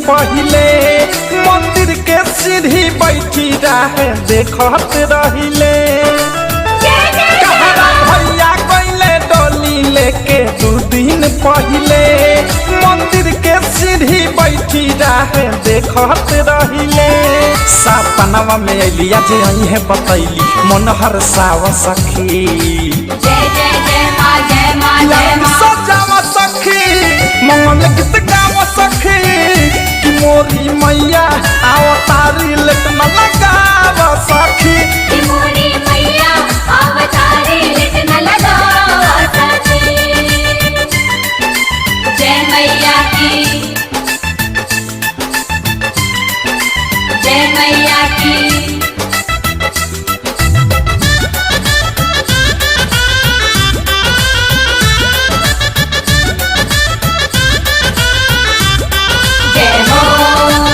पहिले मंदिर के सीढ़ी बैठी रहे देखत रहिले कहरा भैया गइले डोली लेके 2 दिन पहिले मंदिर के सीढ़ी बैठी रहे देखत रहिले सपनवा में अलिया जे आई है बतैली मन हर साव सखी जय जय जय मां जय मां जय मां सजावा सखी मंगल गीत गावा सखी मोरी मैया अवतारी लेट न लगावा सखी मोरी मैया अवतारी लेट न लगावा सखी जय मैया की जय मैया की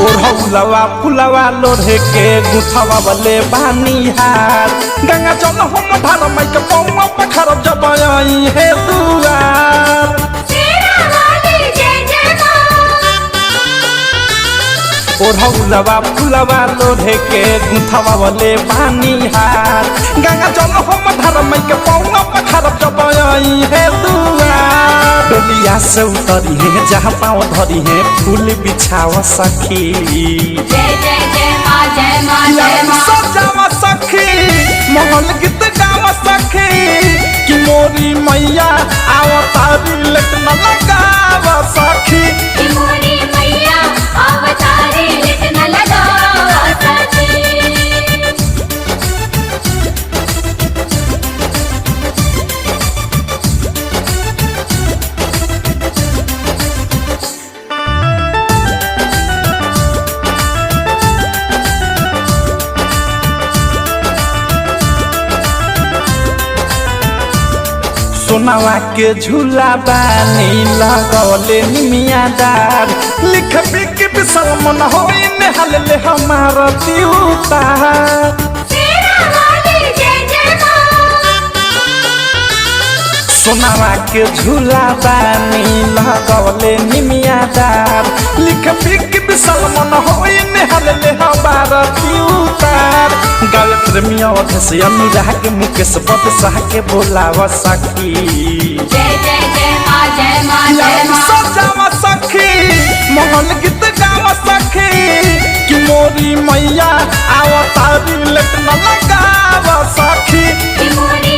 ओढ़ौलवा फुलवा लोढ़े के गुथवा वाले बानिहार गंगा जल हम धार माई के पौवा पखर जब आई है दुआर ओढ़ौलवा फुलवा लोढ़े के गुथवा वाले बानिहार गंगा जल हम धार माई के पौवा पखर जब आई है दुआर डोलिया से उतरी है जहाँ पाँव धरी है फूल बिछावा सखी जय जय जय मां जय मां जय मां सजावा सखी मंगल गीत गावा सखी कि मोरी मैया अवतारी लेट न लगावा सखी मोरी मैया अवतारी लेट न लगावा सखी सोनावा के झूला बानी लगौले निमियादार लिख बिक बिसल मन होई नेहल ले हमार दिउतार सोनावा के झूला बानी लगौले निमियादार लिख बिक बिसल मन होई नेहल ले हमार दिउतार गावे प्रेमिया से अनुराग के मुकेश बदशाह के बोलावा सखी जय जय जय मां जय मां जय मां सजावा सखी मंगल गीत गावा सखी कि मोरी मैया अवतारी लेट न लगावा सखी मोरी